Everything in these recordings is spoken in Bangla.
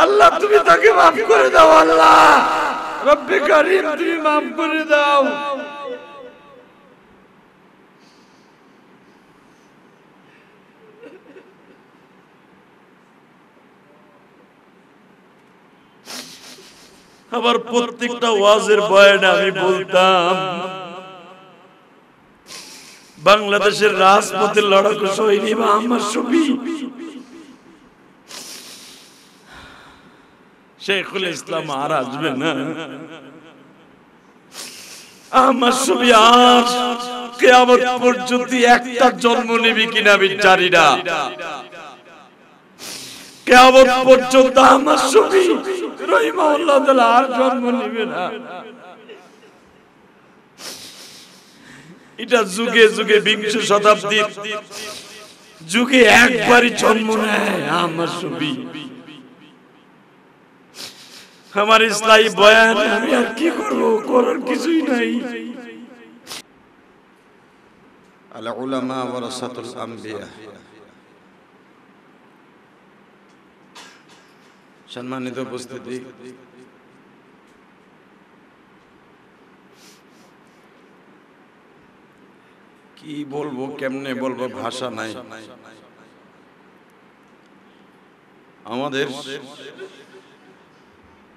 আল্লাহ তুমি তাকে মাফ করে দাও আল্লাহ রব্বে কারীম তুমি মাফ করে দাও আবার প্রত্যেকটা ওয়াজের বয়ানে আমি বলতাম বাংলাদেশের রাজপথের লড়াকু সৈনিক মোহাম্মদ শফি শেখুল ইসলাম আর আসবে না আমার ছবি আর কিয়ামত পর্যন্ত একটা জন্ম নেবে কিনা আমি জানি না কিয়ামত পর্যন্ত আমার ছবি রহিমাহুল্লাহ তাআলা আর জন্ম নেবে না এটা যুগে যুগে 20 শতাব্দীর যুগে একবারই জন্ম নেয় আমার ছবি আমার ইসলামী বয়ান আমি আর কি করব করার কিছুই নাই আল উলামা ওয়ারাসাতুল আম্বিয়া সম্মানিত উপস্থিতি কি বলবো কেমনে বলবো ভাষা নাই আমাদের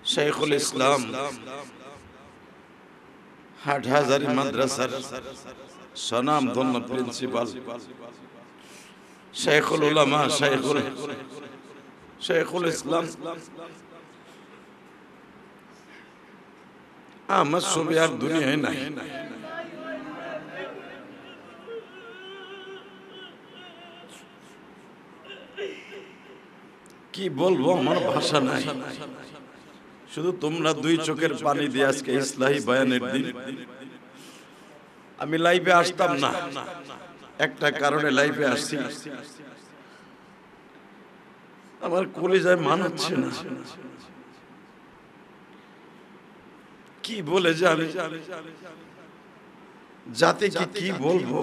শেখুল ইসলাম হাটহাজারী মাদ্রাসার স্বনামধন্য প্রিন্সিপাল শেখুল উলামা শেখুল ইসলাম আমার ছবি আর দুনিয়ায় নাই কি বলবো আমার ভাষা নাই শুধু তোমরা দুই চোখের পানি দিয়ে আজকে ইসলাহি বয়ানের দিন আমি লাইভে আসতাম না একটা কারণে লাইভে আসছি আমার কলিজায় মানাচ্ছে না কি বলে যে আমি জাতিকে কি বলবো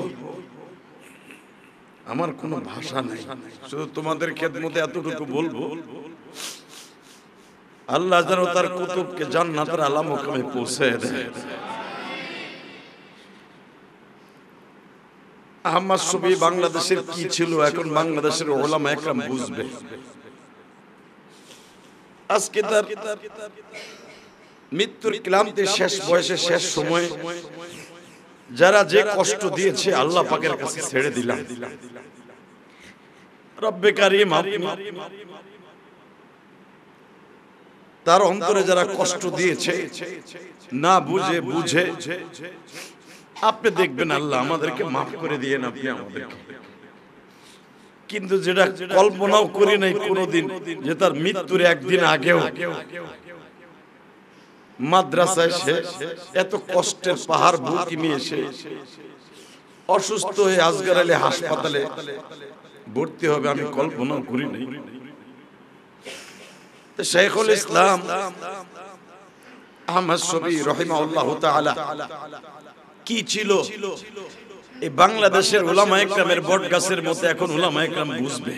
আমার কোনো ভাষা নাই শুধু তোমাদের খেদমতে এতটুকু বলবো আল্লাহ যেন তার কুতুবকে জান্নাতের আলা মুকামে পৌঁছে দেয় আহমদ শফি বাংলাদেশের কি ছিল এখন বাংলাদেশের উলামা একরাম বুঝবে আজকে তার মৃত্যুর ক্লান্তি শেষ বয়সে শেষ সময়ে যারা যে কষ্ট দিয়েছে আল্লাহ পাকের কাছে ছেড়ে দিলাম রব্বে কারীম তার অন্তরে যারা কষ্ট দিয়েছে না বুঝে বুঝে আপনি দেখবেন আল্লাহ আমাদেরকে মাফ করে দিয়ে না আপনি আমাদেরকে কিন্তু যেটা কল্পনাও করি নাই কোনোদিন যে তার মৃত্যুর একদিন আগেও মাদ্রাসায় সে এত কষ্টের পাহাড় বুকে নিয়ে এসে অসুস্থ হয়ে আসগর আলী হাসপাতালে ভর্তি হবে আমি কল্পনাও করি নাই শেখুল ইসলাম আহমদ শফি রাহিমাহুল্লাহ তাআলা কি ছিল এই বাংলাদেশের উলামায়ে কেরামের বটগাছের মতো এখন উলামায়ে কেরাম বুঝবে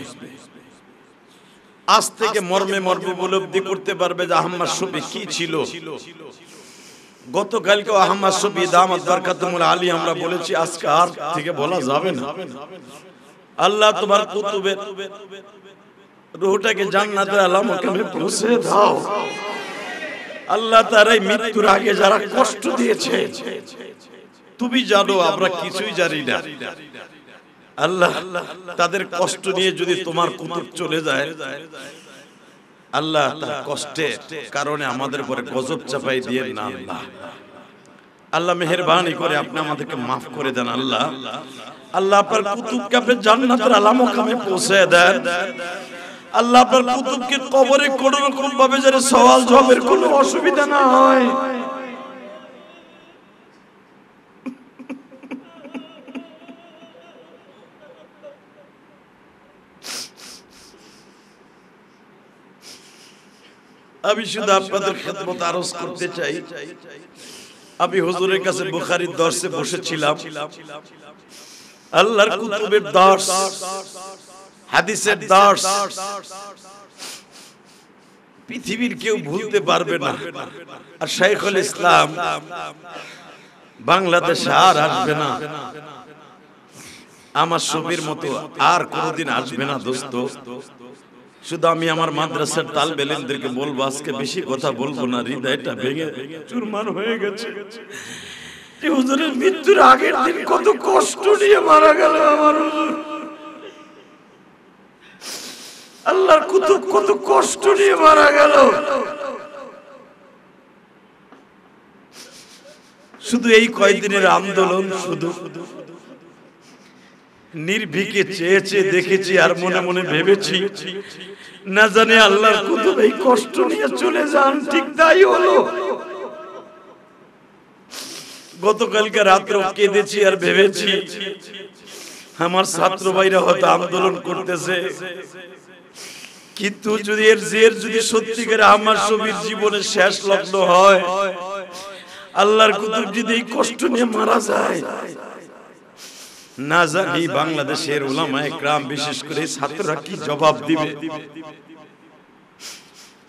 আজ থেকে মর্মে মর্মে উপলব্ধি করতে পারবে যে আহমদ শফি কি ছিল গতকালকে আহমদ শফি দামাত বরকাতুল আলী আমরা বলেছি আজকে আর থেকে বলা যাবে না আল্লাহ তোমার কুতুবের রূহটাকে জান্নাতের আলা মুকামে পৌঁছে দাও আল্লাহ তার এই মৃত্যুর আগে যারা কষ্ট দিয়েছে তুমি জানো আমরা কিছুই জানি না আল্লাহ তাদের কষ্ট নিয়ে যদি তোমার কুতুব চলে যায় আল্লাহ তার কষ্টের কারণে আমাদের উপরে গজব চাপাই দিয়ে না আল্লাহ আল্লাহ মেহেরবানি করে আপনি আমাদেরকে মাফ করে দেন আল্লাহ আল্লাহ আপনার কুতুবকে আপনি জান্নাতের আলা মুকামে পৌঁছে দেন আল্লাহ আপনার কুতুবকে কবরে কোন রকম ভাবে যেন সওয়াল জবাবের কোনো অসুবিধা না হয় আমি শুধু আপনাদের খেদমত আরজ করতে চাই, আমি হুজুরের কাছে বুখারীর দর্সে বসেছিলাম, আল্লাহর কুতুবের দর্স, হাদিসের দর্স পৃথিবীর কেউ ভুলতে পারবে না। আর শাইখুল ইসলাম বাংলাদেশে আর আসবে না, আমার শফির মতো আর কোনোদিন আসবে না দোস্ত। শুধু আমি আমার মাদ্রাসার তালবে ইলমদেরকে বলবো, আজকে বেশি কথা বলবো না, হৃদয়টা ভেঙে চুরমার হয়ে গেছে। হুজুরের মৃত্যুর আগের দিন কত কষ্ট নিয়ে মারা গেল আমার হুজুর, আল্লাহর কুতুব কত কষ্ট নিয়ে মারা গেল। শুধু এই কয়েকদিনের আন্দোলন, শুধু নির্ভীকে চেয়ে চেয়ে দেখেছি আর মনে মনে ভেবেছি, না জানে আল্লাহর কুতুব এই কষ্ট নিয়ে চলে যান। ঠিক তাই হলো। গতকালকে রাত্রে কেঁদেছি আর ভেবেছি আমার ছাত্র ভাইরা হয়তো আন্দোলন করতেছে, কিন্তু যদি এর জের যদি সত্যিকার আমার শফির জীবনের শেষ লগ্ন হয়, আল্লাহর কুতুব যদি এই কষ্ট নিয়ে মারা যায়, না জানি বাংলাদেশের উলামায়ে কেরাম বিশেষ করে ছাত্ররা কি জবাব দিবে।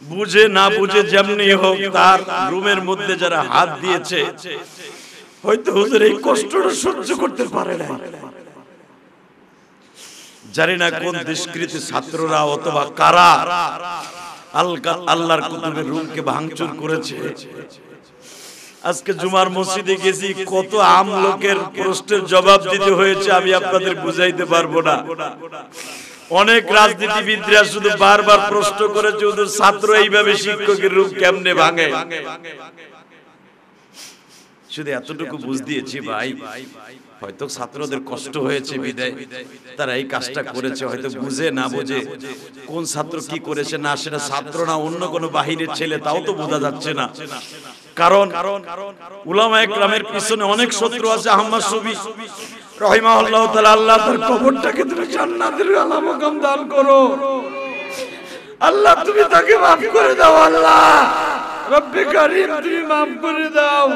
বুঝে না বুঝে যেমনি হোক তার রুমের মধ্যে যারা হাত দিয়েছে হয়তো হুজুর এই কষ্টটা সহ্য করতে পারে না। জানি না কোন দুষ্কৃতী ছাত্ররা অথবা কারা আল্লাহর কুতুবের রুমকে ভাঙচুর করেছে। আজকে জুমার মসজিদে গেছি, কত আম লোকের প্রশ্নের জবাব দিতে হয়েছে আমি আপনাদের বুঝাইতে পারবো না। অনেক রাজনীতিবিদরা শুধু বারবার প্রশ্ন করেছে, ওদের ছাত্র এইভাবে শিক্ষকের রূপ কেমনে ভাঙে। শুধু এতটুকু বুঝ দিয়েছি ভাই, হয়তো ছাত্রদের কষ্ট হয়েছে বিদায় তারা এই কাজটা করেছে, হয়তো বুঝে না বুঝে কোন ছাত্র কি করেছে না সেটা ছাত্র না অন্য কোনো বাহিরের ছেলে তাও তো বোঝা যাচ্ছে না। কারণ উলামায়ে কেরামের পিছনে অনেক শত্রু আছে। আহমদ শফী রাহিমাহুল্লাহ তাআলা, আল্লাহ তার কবরটাকে তুমি জান্নাতের আলা মাকাম দান করো, আল্লাহ তুমি তাকে maaf করে দাও, আল্লাহ রব্বে কারীম তুমি maaf করে দাও।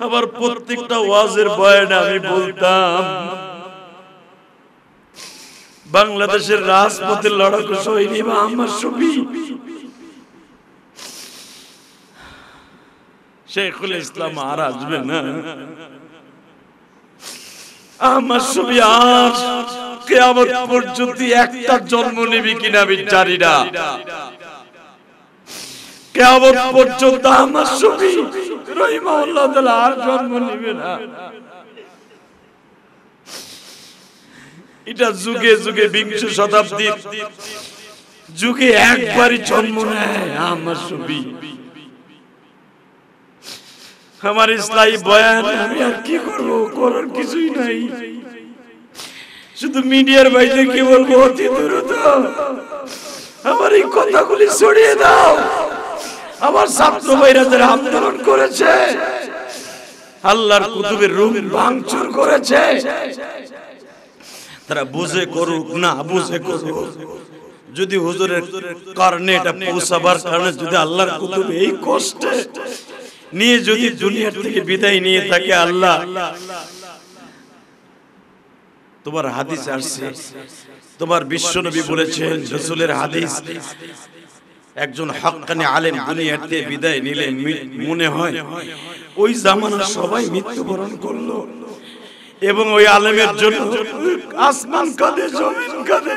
আবার প্রত্যেকটা ওয়াজের বয়ানে আমি বলতাম, বাংলাদেশের রাজপথের লড়াকু সৈনিক আহমদ শফী, শাইখুল ইসলাম আর আসবে না। আহমদ শফী আজ কিয়ামত পর্যন্ত একটা জন্ম নেবে কিনা আমি জানি না। কিয়ামত পর্যন্ত আহমদ শফী রাহিমাহুল্লাহ তাআলা আর জন্ম নেবে না। এটা যুগে যুগে বিংশ শতাব্দীর যুগে একবারই জন্ম নেয় আহমদ শফী। আমার ইসলামী বয়ান আমি আর কি করব, করার কিছুই নাই। শুধু মিডিয়ার বাইরে কি বলবো, অতি দ্রুত আমার এই কথাগুলি ছড়িয়ে দাও। আমার ছাত্র ভাইরা যারা আন্দোলন করেছে, আল্লাহর কুতুবের রুম ভাঙচুর করেছে, তারা বুঝে করুক না বুঝে করুক, যদি হুজুরের কারণে এটা পৌঁছাবার কারণে যদি আল্লাহর কুতুব এই কষ্টে নিয়ে যদি দুনিয়ার থেকে বিদায় নিয়ে থাকে, আল্লাহ তোমার হাদিস আসছে, তোমার বিশ্বনবী বলেছেন, রাসূলের হাদিস, একজন হক্কানি আলেম দুনিয়ার থেকে বিদায় নিলে মনে হয় ওই জামানার সবাই মৃত্যুবরণ করলো, এবং ওই আলেমের জন্য আসমান কাঁদে, জমিন কাঁদে,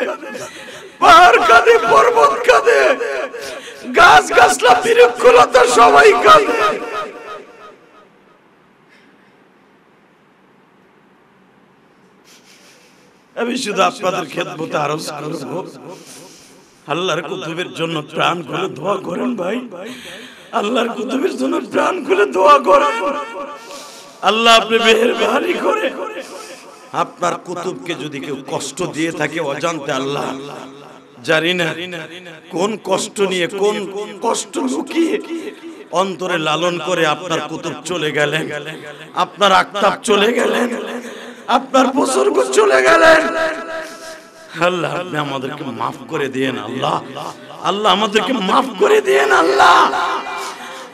পাহাড় কাঁদে, পর্বত কাঁদে, গাছ গাছলা বৃক্ষলতা সবাই কাঁদে। আমি শুধু আপনাদের খেদমতে আরজ করব, আল্লাহর কুতুবের জন্য প্রাণ খুলে দোয়া করেন ভাই, আল্লাহর কুতুবের জন্য প্রাণ খুলে দোয়া করেন। আল্লাহ আপনি মেহেরবানি করে আপনার কুতুবকে যদি কেউ কষ্ট দিয়ে থাকে অজান্তে, আল্লাহ জানি না কোন কষ্ট নিয়ে, কোন কষ্ট লুকিয়ে অন্তরে লালন করে আপনার কুতুব চলে গেলেন, আপনার আক্তাব চলে গেলেন, আপনার বুজুর্গ চলে গেলেন। আল্লাহ আপনি আমাদেরকে মাফ করে দিয়েন আল্লাহ, আল্লাহ আমাদেরকে মাফ করে দিয়েন আল্লাহ,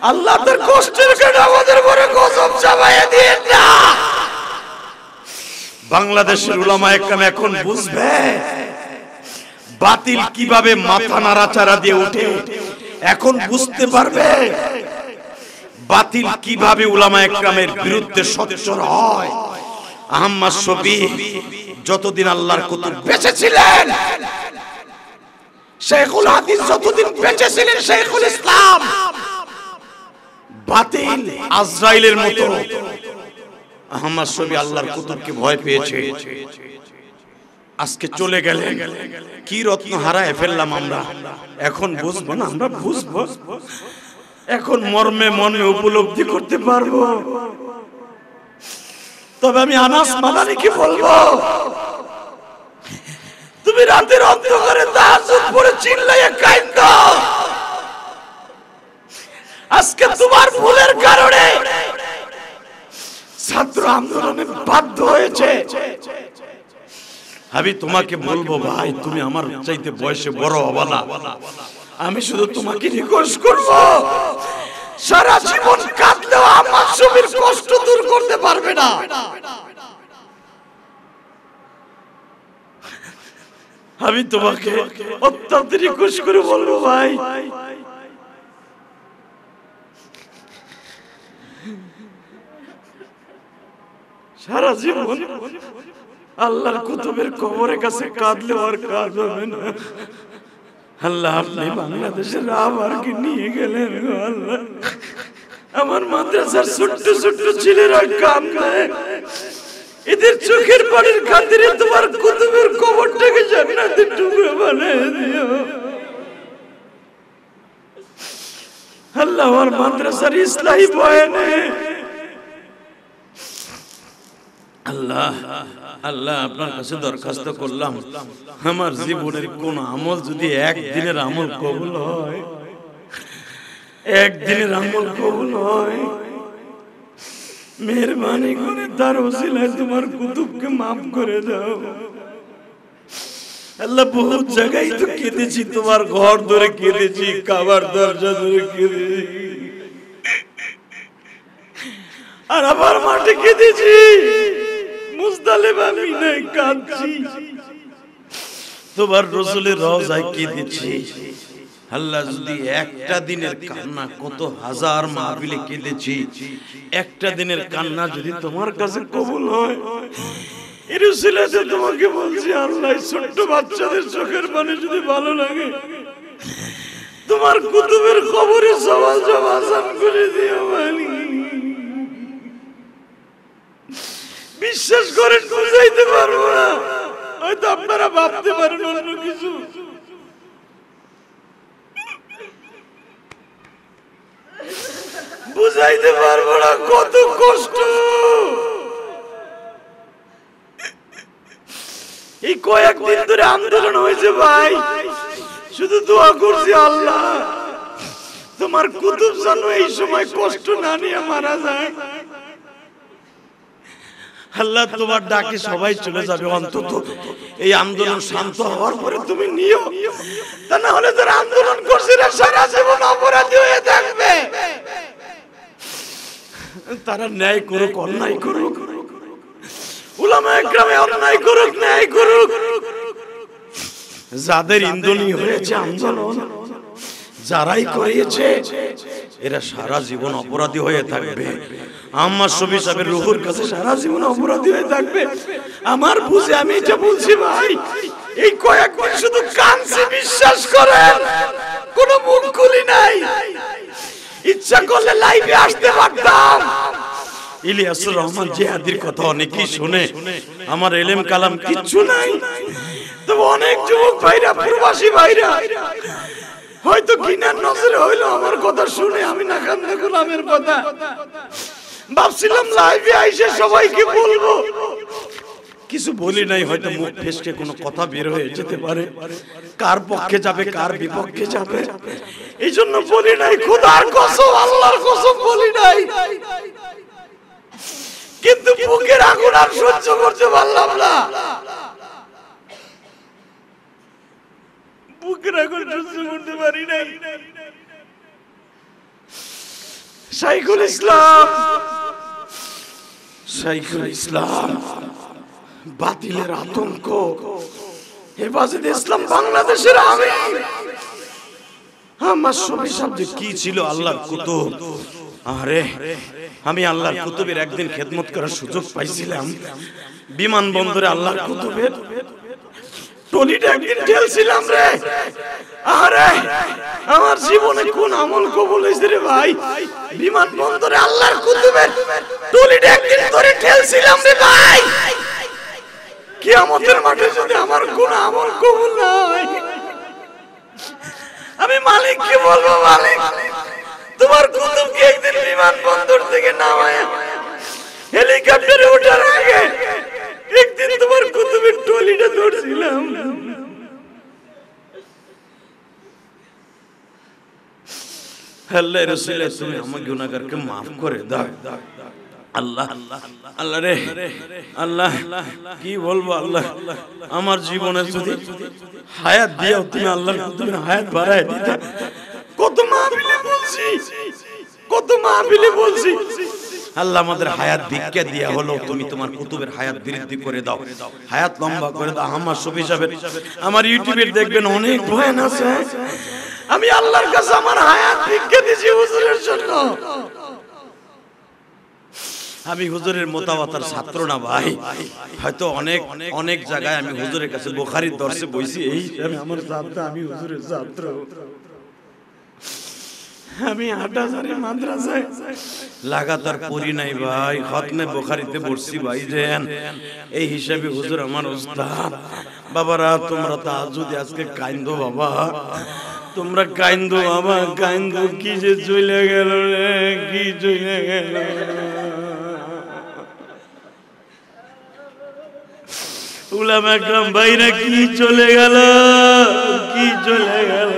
আল্লাহ তার কষ্টের কারণে আমাদের উপরে গজব চাপাইয়া দিয়েন না। বাংলাদেশের উলামায়ে কেরাম এখন বুঝবে বাতিল কিভাবে মাথা নাড়াচাড়া দিয়ে ওঠে, এখন বুঝতে পারবে বাতিল কিভাবে উলামায়ে কেরামের বিরুদ্ধে সোচ্চার হয়। আহমদ শফী যতদিন আল্লাহর কুতুব বেঁচে ছিলেন, শেখুল হাদিস যতদিন বেঁচে ছিলেন, শেখুল ইসলাম বাতিল আজরাইলের মতো আহমদ শফী আল্লাহর কুতুবকে ভয় পেয়েছে। আজকে চলে গেলেন, কি রত্ন হারায় ফেললাম আমরা। এখন বুঝবো না, আমরা বুঝবো, এখন মর্মে মনে উপলব্ধি করতে পারবো। তবে আমি আনাস মাদানিকে বলবো, তুমি রাতের অন্ধকারে তাহাজ্জুদ পড়ে চিল্লাইয়া কাঁদো। আজকে তোমার ভুলের কারণে ছাত্র আন্দোলনে বাধ্য হয়েছে। আমি তোমাকে বলবো ভাই, তুমি আমার চাইতে বয়সে বড় হবা না, আমি শুধু তোমাকে রিকোয়েস্ট করব, সারা জীবন কাঁদলেও আমার শফির কষ্ট দূর করতে পারবে না। আমি তোমাকে অত্যন্ত রিকোয়েস্ট করে বলবো ভাই, সারা জীবন আল্লাহর কুতুবের কবরের কাছে কাঁদলে আর কাজ হবে না। আল্লাহ আপনি বাংলাদেশের আবারকে নিয়ে গেলেন গো আল্লাহ। আমার মাদ্রাসার ছোট্ট ছোট্ট ছেলেরা কাঁদে, এদের চোখের পানির খাতিরে তোমার কুতুবের কবরটাকে জান্নাতের টুকরো বানিয়ে দিও আল্লাহ। আমার মাদ্রাসার ইসলাহি বয়ানে আল্লাহ আল্লাহ আপনার কাছে দরখাস্ত করলাম, আমার জীবনের কোন আমল যদি একদিনের আমল কবুল হয়, একদিনের আমল কবুল হয়, মেহরবানি করে তার ওসিলায় তোমার কুতুবকে মাফ করে দাও আল্লাহ। বহুত জায়গায় তো কেঁদেছি, তোমার ঘর ধরে কেঁদেছি, কাবার দরজা ধরে কেঁদেছি, আর আবার মাঠে কেঁদেছি, মুজদালিফা মিনায় কাঁদছি, তোমার রাসূলের রওজায় কেঁদেছি। আল্লাহ যদি একটা দিনের কান্না, কত হাজার মাহফিলে কেঁদেছি, একটা দিনের কান্না যদি তোমার কাছে কবুল হয়, এর উসিলাতে তোমাকে বলছি আল্লাহ, ছোট্ট বাচ্চাদের চোখের পানি যদি ভালো লাগে, তোমার কুতুবের কবরে সওয়াল জবাব আসান করে দিও মালিক। বিশ্বাস করেন, বুঝাইতে পারবো না, হয়তো আপনারা ভাবতে পারেন অন্য কিছু। বুঝাইতে পারবো না কত কষ্ট। এই কয়েকদিন ধরে আন্দোলন হয়েছে ভাই, শুধু দোয়া করছি আল্লাহ তোমার কুতুব যেন এই সময় কষ্ট না নিয়ে মারা যায়। আল্লাহ তোমার ডাকে সবাই চলে যাবে, অন্তত এই আন্দোলন শান্ত হওয়ার পরে তুমি নিও, তা না হলে যারা আন্দোলন করছে সারা জীবন অপরাধী হয়ে থাকবে। তারা ন্যায় করুক, অন্যায় করুক, উলামায়ে কেরামে অন্যায় করুক, ন্যায় করুক, যাদের ইন্ধনী হয়েছে আন্দোলন, যারাই করিয়েছে, এরা সারা জীবন অপরাধী হয়ে থাকবে। আম্মা শফি সাহেবের রুহুর কাছে সারা জীবন অপরাধী হয়ে থাকবে। আমার বুঝে আমি এটা বলছি ভাই, এই কয়েকদিন শুধু কানছি, বিশ্বাস করেন, কোন মুখ খুলি নাই। ইচ্ছা করলে লাইভে আসতে পারতাম। ইলিয়াসুর রহমান জিহাদির কথা অনেকেই শুনে, আমার এলেম কালাম কিচ্ছু নাই, তবে অনেক যুবক ভাইরা, প্রবাসী ভাইরা হয়তো ঘৃণার নজরে হইলো আমার কথা শুনে। আমি না কান্দা গোলামের কথা ভাবছিলাম লাইভে আইসে সবাইকে বলবো, কিছু বলি নাই, হয়তো মুখ ফেসকে কোনো কথা বের হয়ে যেতে পারে, কার পক্ষে যাবে কার বিপক্ষে যাবে, এই জন্য বলি নাই। খোদার কসম, আল্লাহর কসম বলি নাই, কিন্তু বুকের আগুন আর সহ্য করতে পারলাম না। বুকের আগুন সহ্য করতে পারি নাই। শাইখুল ইসলাম বাতিলের আতঙ্ক, হেফাজতে ইসলাম বাংলাদেশের আমির আমার শফি সাহেব যে কি ছিল আল্লাহর কুতুব। আরে আমি আল্লাহর কুতুবের একদিন খেদমত করার সুযোগ পাইছিলাম বিমানবন্দরে। আল্লাহর কুতুবের টলিটা একদিন ঠেলছিলাম রে। আরে আমার জীবনে কোন আমল কবুল হয়েছে রে ভাই, বিমানবন্দরে আল্লাহর কুতুবের টলিটা একদিন ধরে ঠেলছিলাম রে ভাই। কিয়ামতের মাঠে যদি আমার কোন আমল কবুল না হয়, আমি মালিককে বলবো, মালিক তোমার কুতুবকে একদিন বিমানবন্দর থেকে নামায় হেলিকপ্টারে ওঠার আগে একদিন তোমার কুতুবের টলিটা ধরছিলাম। আল্লাহ রাসূল তুমি আমার গুনাহগারকে maaf করে দাও। আল্লাহ আল্লাহ রে আল্লাহ কি বলবো, আল্লাহ আমার জীবনে যদি হায়াত দিও তুমি আল্লাহর কুতুবের হায়াত বাড়ায় দিতা। কত মাহফিলে বলছি, কত মাহফিলে বলছি, আল্লাহ আমাদের হায়াত ভিক্ষা দিয়া হলো, তুমি তোমার কুতুবের হায়াত বৃদ্ধি করে দাও, হায়াত লম্বা করে দাও। আমার শফি সাহেব আমার ইউটিউবে দেখবেন অনেক বয়ান আছে, আমি আল্লাহর কাছে আমার হায়াত ভিক্ষা দিয়েছি হুজুরের জন্য। আমি হুজুরের মোতাবাতার ছাত্র না ভাই, হয়তো অনেক অনেক জায়গায় আমি হুজুরের কাছে বুখারীর দর্শে বইছি, এই আমার ছাত্র, আমি হুজুরের ছাত্র। আমি হাটাজারি মাদ্রাসায় লাগাতার পড়ি নাই ভাই, খতমে বুখারীতে পড়ছি ভাই জান, এই হিসাবে হুজুর আমার উস্তাদ। বাবারা তোমরা তাহাজ্জুদে আজকে কাইন্দো বাবা, তোমরা কাইন্দো বাবা, কাইন্দো। কি যে চলে গেল রে, কি চলে গেল। উলামা একরাম ভাইরা কি চলে গেল, কি চলে গেল,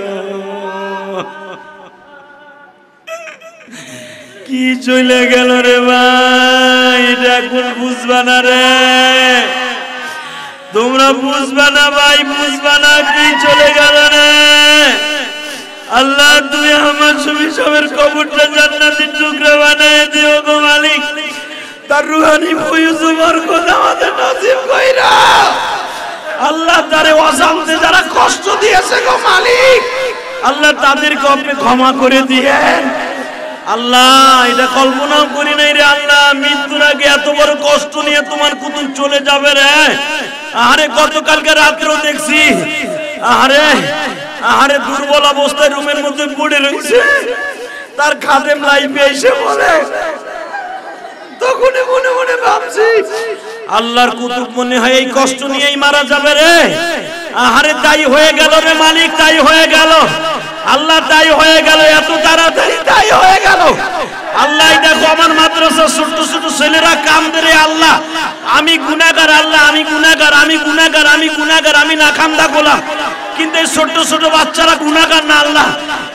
কি চলে গেল রে ভাই। এটা এখন বুঝবা না রে, তোমরা বুঝবা না ভাই, বুঝবা না কি চলে গেল রে। আল্লাহ তুমি আমার শফি সাহেবের কবরটা জান্নাতের টুকরা বানায় দিও গো মালিক, তার রুহানি ফয়জ বরকত আমাদের নসিব কইরা। আল্লাহ তারে অজান্তে যারা কষ্ট দিয়েছে গো মালিক, আল্লাহ তাদেরকে আপনি ক্ষমা করে দিয়েন। আল্লাহ এটা কল্পনাও করি নাই রে আল্লাহ, মৃত্যুর আগে এত বড় কষ্ট নিয়ে তোমার কুতুব চলে যাবে রে। আরে গতকালকে রাত্রেও দেখছি, আরে আরে দুর্বল অবস্থায় রুমের মধ্যে পড়ে রয়েছে, তার খাদেম লাইফে এসে বলে, তখনই মনে মনে ভাবছি আল্লাহর কুতুব মনে হয় এই কষ্ট নিয়েই মারা যাবে রে। আরে তাই হয়ে গেল রে মালিক, তাই হয়ে গেল আল্লাহ, তাই হয়ে গেল, এত তাড়াতাড়ি তাই হয়ে গেল। আল্লাহ দেখো আমার মাদ্রাসার ছোট ছোট ছেলেরা কান্দে রে আল্লাহ, আমি গুনাহগার, আল্লাহ আমি গুনাহগার, আমি গুনাহগার, আমি গুনাহগার, আমি নাখান্দা গোলাম, কিন্তু এই ছোট ছোট বাচ্চারা গুনাহগার না আল্লাহ।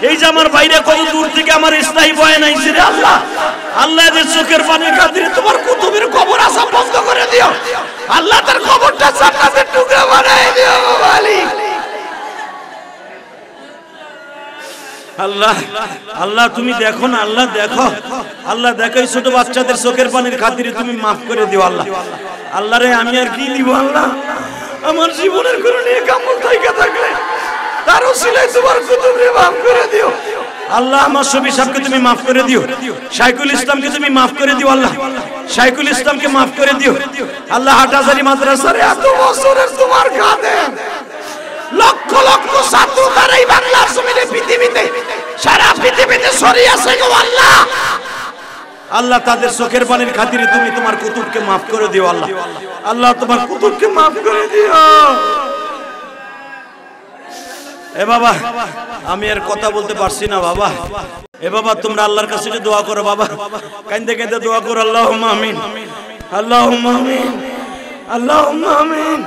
এই যে আমার বাইরে কত দূর থেকে আমার ইসলাহি বয়ান আইছে রে আল্লাহ, আল্লাহ এদের চোখের পানির খাতিরে তোমার কুতুবের কবর আসা বন্ধ করে দিও আল্লাহ, তার কবরটা জান্নাতের টুকরা বানায় দিও মালিক। আল্লাহ আল্লাহ তুমি দেখো না, আল্লাহ দেখো, আল্লাহ দেখো এই ছোট বাচ্চাদের চোখের পানির খাতিরে তুমি মাফ করে দিও আল্লাহ। আল্লাহ রে আমি আর কি দিব আল্লাহ, আমার জীবনের কোনো নেক আমল থাইকা থাকলে তার ওসিলায় তোমার কুতুবরে মাফ করে দিও আল্লাহ। আমার শফি সাহেবকে তুমি মাফ করে দিও, শাইখুল ইসলামকে তুমি মাফ করে দিও আল্লাহ, শাইখুল ইসলামকে মাফ করে দিও আল্লাহ। হাটাজারি মাদ্রাসার এত বছরের তোমার খাদেম, লক্ষ লক্ষ ছাত্র তার এই বাংলার জমিনে পৃথিবীতে সারা পৃথিবীতে ছড়িয়ে আছে গো আল্লাহ। আল্লাহ তাদের চোখের পানির খাতিরে তুমি তোমার কুতুবকে মাফ করে দিও আল্লাহ, আল্লাহ তোমার কুতুবকে মাফ করে দিও। এ বাবা আমি আর কথা বলতে পারছি না বাবা, এ বাবা তোমরা আল্লাহর কাছে দোয়া করো বাবা, কাঁদতে কাঁদতে দোয়া করো, আল্লাহুম্মা আমিন, আল্লাহুম্মা আমিন, اللهم آمين.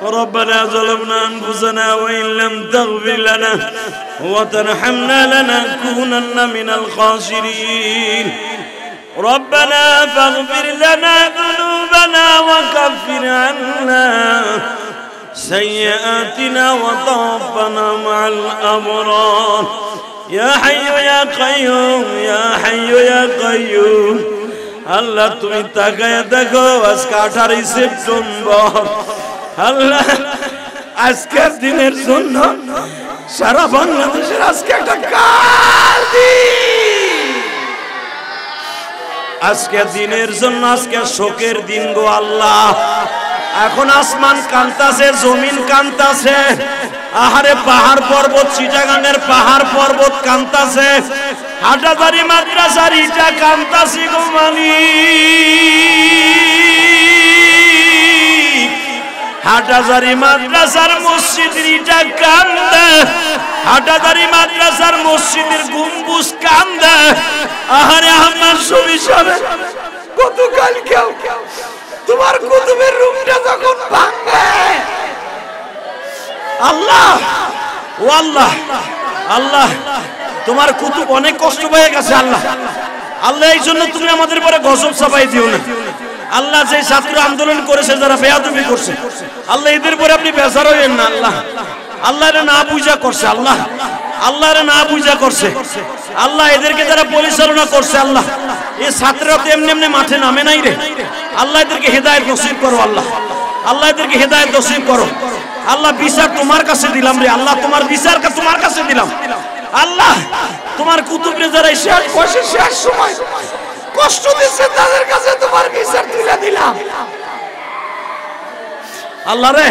ربنا ظلمنا أنفسنا وإن لم تغفر لنا وترحمنا لنكونن من الخاسرين. ربنا فاغفر لنا ذنوبنا وكفر عنا سيئاتنا وتوفنا مع الأبرار. يا حي يا قيوم يا حي يا قيوم. আল্লাহ তুমি তাকায় দেখো আজকে 18 সেপ্টেম্বর। আল্লাহ আজকের দিনের জন্য সারা বাংলাদেশের আজকে একটা কাল দিন। আজকের দিনের জন্য আজকে শোকের দিন গো আল্লাহ। এখন আসমান কান্তাছে, জমিন কান্তাছে। আহারে পাহাড় পর্বত, চিটাগাঙ্গের পাহাড় পর্বত কান্তাছে। হাটাজারি মাদ্রাসার ইটা কান্তাছি গো মালিক। হাটাজারি মাদ্রাসার মসজিদের ইটা কান্দে, হাটাজারি মাদ্রাসার মসজিদের গম্বুজ কান্দে। আহারে আমার ছবি সামনে গতকালকেও তোমার কুতুবের রূপটা যখন ভাঙবে আল্লাহ, ও আল্লাহ, আল্লাহ তোমার কুতুব অনেক কষ্ট পেয়ে গেছে আল্লাহ। আল্লাহ এই জন্য তুমি আমাদের পরে গজব চাপাই দিও না আল্লাহ। যে ছাত্র আন্দোলন করেছে, যারা বেয়াদবি করছে আল্লাহ, এদের পরে আপনি বেজার হইেন না আল্লাহ। আল্লাহ এরা না বুঝা করছে আল্লাহ, আল্লাহ এরা না বুঝা করছে আল্লাহ। এদেরকে যারা পরিচালনা করছে আল্লাহ, এই ছাত্ররা তো এমনি এমনি মাঠে নামে নাই রে আল্লাহ। এদেরকে হেদায়েত নসিব করো আল্লাহ, আল্লাহ এদেরকে হেদায়েত নসিব করো আল্লাহ। বিচার তোমার কাছে দিলাম রে আল্লাহ, তোমার বিচার তোমার কাছে দিলাম আল্লাহ। তোমার কুতুবরে যারা শেষ বয়সে শেষ সময় কষ্ট দিচ্ছে তাদের কাছে তোমার বিচার তুলে দিলাম আল্লাহ রে।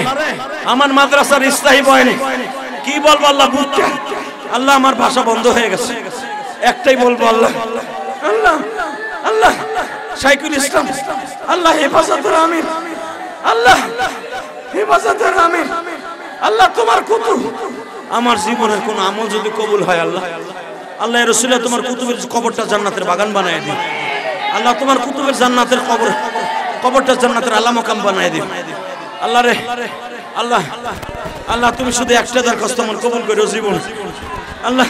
আমার মাদ্রাসার ইস্তাহি বয়নে কি বলবো আল্লাহ, বুঝতে আল্লাহ আমার ভাষা বন্ধ হয়ে গেছে। একটাই বলবো আল্লাহ, আল্লাহ আল্লাহ শাইখুল ইসলাম আল্লাহ হেফাজতের আমির, আল্লাহ হেফাজতের আমির আল্লাহ। তোমার কুতুব আমার জীবনের কোন আমল যদি কবুল হয় আল্লাহ, আল্লাহ রাসূলের তোমার কুতুবের কবরটা জান্নাতের বাগান বানায় দিন আল্লাহ। তোমার কুতুবের জান্নাতের কবরটা জান্নাতের আলা মাকাম বানায় দিন আল্লাহ রে আল্লাহ। আল্লাহ তুমি শুধু একটা দরখাস্ত আমার কবুল করো জীবন আল্লাহ।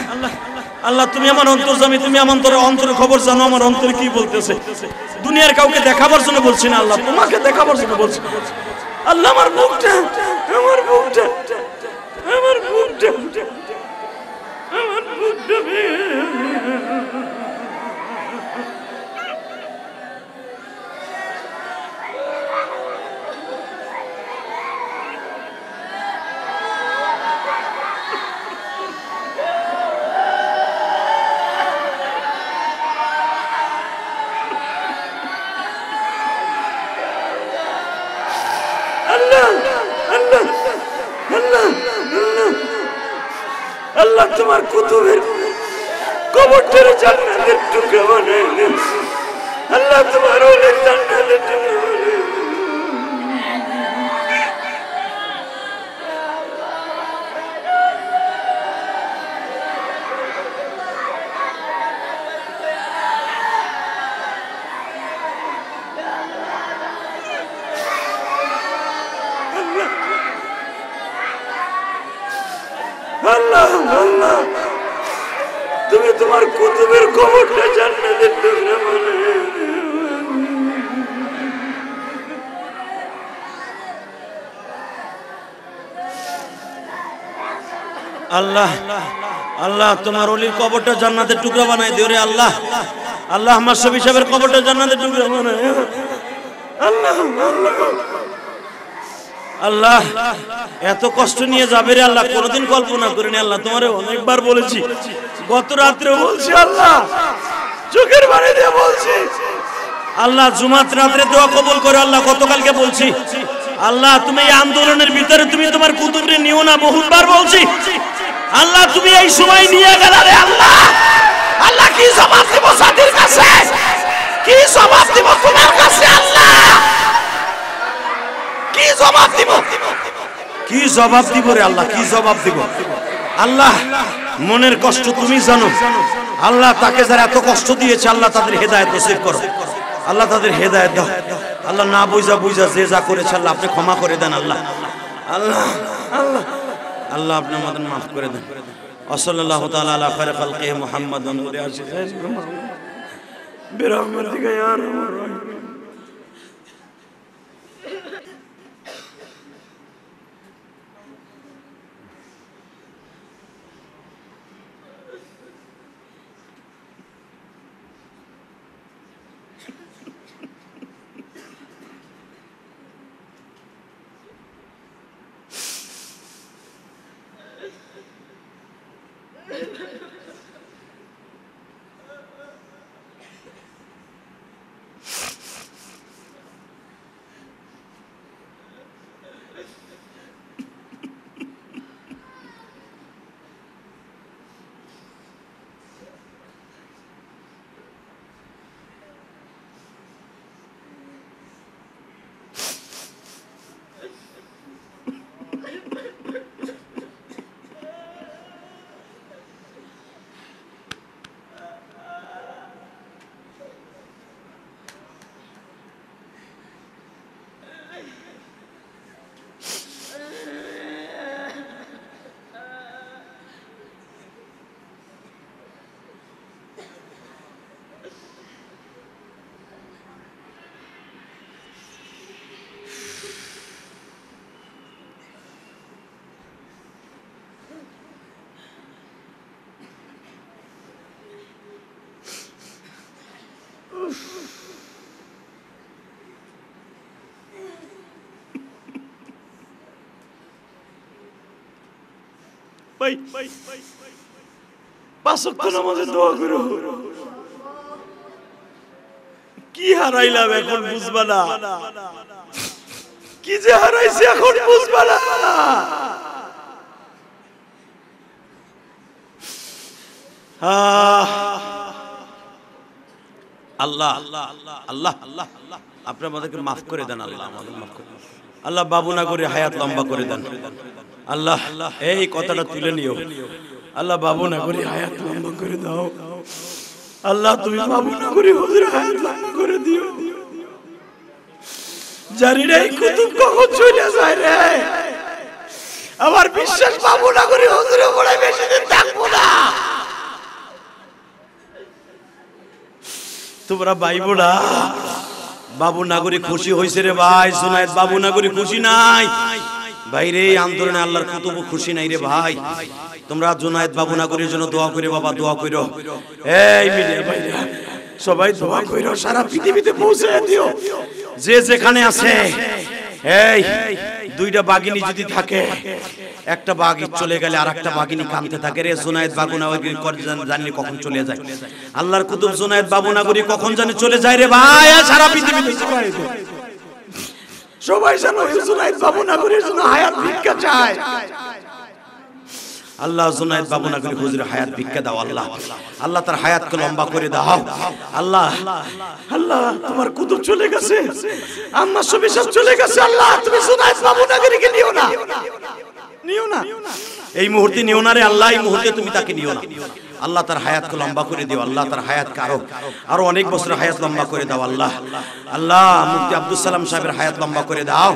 আল্লাহ তুমি আমার অন্তর্যামী, তুমি আমার অন্তরের খবর জানো, আমার অন্তরে কি বলতেছে। দুনিয়ার কাউকে দেখাবার জন্য বলছি না আল্লাহ, তোমাকে দেখাবার জন্য বলছি আল্লাহ। আমার বুকটা, আমার বুকটা, আমার বুকটা, আমার বুকটা আল্লাহ তোমার কুতুবের কবরটার জান্নাতের টুকরা বানায় দিন আল্লাহ। তোমার ওলের জান্নাতের টুকরা বানায় আল্লাহ। আল্লাহ তুমি তোমার কুতুবের কবরটা জান্নাতের টুকরা বানায় আল্লাহ। আল্লাহ তোমার ওলির কবরটা জান্নাতের টুকরা বানায় দিও রে আল্লাহ। আল্লাহ আমার শফি সাহেবের কবরটা জান্নাতের টুকরা বানায় আল্লাহ। আল্লাহ এত কষ্ট নিয়ে যাবে রে আল্লাহ, কোনোদিন কল্পনা করিনি আল্লাহ। তোমারে অনেকবার বলেছি, গত রাত্রে বলছি আল্লাহ, চোখের পানি দিয়ে বলছি আল্লাহ, জুমাত রাত্রে দোয়া কবুল করে আল্লাহ। গতকালকে বলছি আল্লাহ, তুমি এই আন্দোলনের ভিতরে তুমি তোমার কুতুবরে নিও না, বহুবার বলছি আল্লাহ। তুমি এই সময় নিয়ে গেলে রে আল্লাহ। আল্লাহ কি জবাব দিব সাথীর কাছে, কি জবাব দিব তোমার কাছে আল্লাহ, কি জবাব দিব, কি জবাব দিব রে আল্লাহ, কি জবাব দিব আল্লাহ। মনের কষ্ট তুমি জানো আল্লাহ। তাকে যারা এত কষ্ট দিয়েছে আল্লাহ, তাদের হেদায়েত নসিব করো আল্লাহ, তাদের হেদায়েত দাও আল্লাহ না বুঝা বুঝা যে যা করেছে আল্লাহ আপনি ক্ষমা করে দেন আল্লাহ আল্লাহ আল্লাহ আল্লাহ আপনি আমাদের মাফ করে দেন ওয়াসাল্লাল্লাহু তাআলা আলা খায়রি খালকিহি মুহাম্মাদুন ওয়া আলিহি বিরহমাতিকা ইয়া আরহামার রাহিমিন। ভাই পাঁচ ওয়াক্ত নামাজে দোয়া করো। কি হারাইলাম এখন বুঝবা না, কি যে হারাইছি এখন বুঝবা না। আল্লাহ আল্লাহ আল্লাহ আল্লাহ আপনি আমাদেরকে মাফ করে দেন আল্লাহ, আমাদের মাফ করে দেন আল্লাহ। বাবু না করে হায়াত লম্বা করে দেন আল্লাহ। এই কথাটা তুলে নিও আল্লাহ, বাবু না করে হায়াত লম্বা করে দাও আল্লাহ। তুমি বাবু না করে হুজুর হায়াত লম্বা করে দিও। জানি না এই কুতুব কখন চলে যায় রে। আমার বিশ্বাস বাবু না করে হুজুরে বড় বেশি দিন থাকবো না। তোমরা ভাইবো না বাবু নাগরিক খুশি হয়েছে রে ভাই। জুনায়েদ বাবু নাগরিক খুশি নাই ভাইরে, আন্দোলনে আল্লাহর কুতুব খুশি নাই রে ভাই। তোমরা জুনায়েদ বাবু নাগরিকের জন্য দোয়া করে বাবা, দোয়া করো। এই মিডিয়া ভাইরা সবাই দোয়া করো, সারা পৃথিবীতে পৌঁছে দিও যে যেখানে আছে। এই দুইটা বাগিনী যদি থাকে, একটা বাগি চলে গেলে আর একটা বাগিনী কাঁদতে থাকে রে। জুনায়েদ বাবু নাগরিক জানি কখন চলে যায়। আল্লাহর কুতুব জুনায়েদ বাবু নাগরিক কখন জানি চলে যায় রে ভাই। সারা পৃথিবীতে সবাই জানো জুনায়েদ বাবু নাগরিকের জন্য হায়াত ভিক্ষা চায়। আল্লাহ জুনায়েদ বাবু নাগরিক হুজুর হায়াত ভিক্ষা দাও আল্লাহ। আল্লাহ তার হায়াতকে লম্বা করে দাও আল্লাহ। আল্লাহ তোমার কুতুব চলে গেছে, আম্মা সবই সব চলে গেছে আল্লাহ। তুমি জুনায়েদ বাবু নাগরিককে নিও না, নিও না এই মুহূর্তে, নিও না রে আল্লাহ। এই মুহূর্তে তুমি তাকে নিও না আল্লাহ। তার হায়াতকে লম্বা করে দিও আল্লাহ। তার হায়াতকে আরো অনেক বছর হায়াত লম্বা করে দাও আল্লাহ। আল্লাহ মুফতি আব্দুল সালাম সাহেবের হায়াত লম্বা করে দাও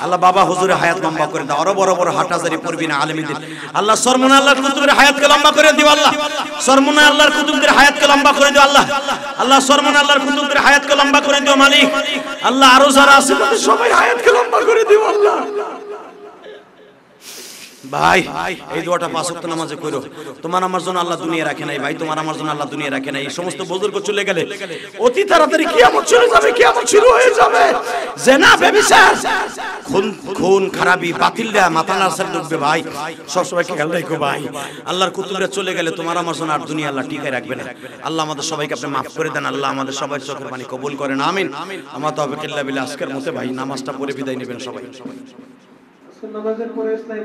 আল্লাহ। বাবা হুজুরের হায়াত লম্বা করে দাও। আরো বড় বড় হাটহাজারি পরবিনা আলেমীদের আল্লাহ। সরমুনা আল্লাহর কুতুবের হায়াতকে লম্বা করে দিও আল্লাহ। সরমুনা আল্লাহর কুতুবদের হায়াতকে লম্বা করে দিও আল্লাহ। আল্লাহ সরমুনা আল্লাহর কুতুবদের হায়াতকে লম্বা করে দিও মালিক আল্লাহ। আরো যারা আছে তাদের সবাই হায়াতকে লম্বা করে দিও আল্লাহ। ভাই এই দোয়াটা পাঁচ ওয়াক্ত নামাজে করো। তোমার আমার জন্য আল্লাহ দুনিয়া রাখে নাই ভাই, তোমার আমার জন্য আল্লাহ দুনিয়া রাখে নাই। এই সমস্ত বুজুর্গ চলে গেলে অতি তাড়াতাড়ি কিয়ামত চলে যাবে, কিয়ামত শুরু হয়ে যাবে। জিনা ব্যভিচার খুন খারাপি বাতিলরা মাথা নাড়াচাড়া ঢুকবে ভাই। সবসময় খেয়াল রাখো ভাই। আল্লাহর কুতুবরা চলে গেলে তোমার আমার জন্য আর দুনিয়া আল্লাহ টিকায় রাখবে না আল্লাহ। আমাদের সবাইকে আপনি মাফ করে দেন আল্লাহ। আমাদের সবাই চোখের পানি কবুল করেন আমিন। আমার তওফিক ইল্লা বিল্লাহ। আজকের মতো ভাই নামাজটা পড়ে বিদায় নেবেন সবাই। নামাজের পরে ইসলাম